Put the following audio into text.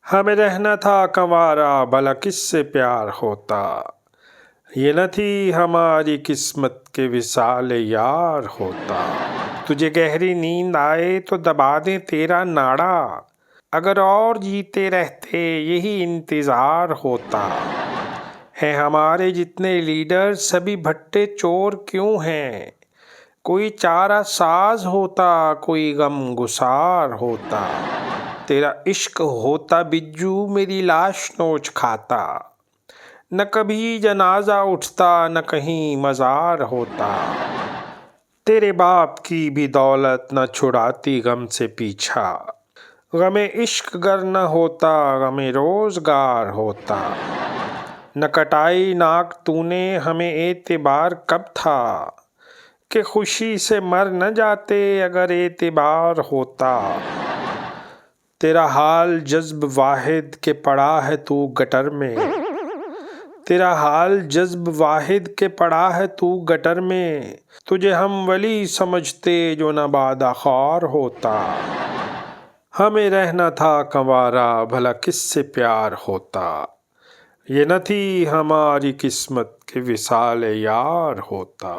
हमें रहना था कंवारा भला किससे प्यार होता। ये न थी हमारी किस्मत के विसाल यार होता। तुझे गहरी नींद आए तो दबा दे तेरा नाड़ा, अगर और जीते रहते यही इंतज़ार होता। है हमारे जितने लीडर सभी भट्टे चोर क्यों हैं, कोई चारा साज होता कोई गम गुसार होता। तेरा इश्क होता बिज्जू मेरी लाश नोच खाता, न कभी जनाजा उठता न कहीं मज़ार होता। तेरे बाप की भी दौलत न छुड़ाती गम से पीछा, गमे इश्क गर न होता गमे रोज़गार होता। न कटाई नाक तूने हमें एतबार कब था, कि खुशी से मर न जाते अगर एतबार होता। तेरा हाल जज्ब वाहिद के पड़ा है तू गटर में, तेरा हाल जज्ब वाहिद के पड़ा है तू गटर में। तुझे हम वली समझते जो न बादाख़ार होता। हमें रहना था कंवारा भला किससे प्यार होता। ये न थी हमारी किस्मत के विसाल यार होता।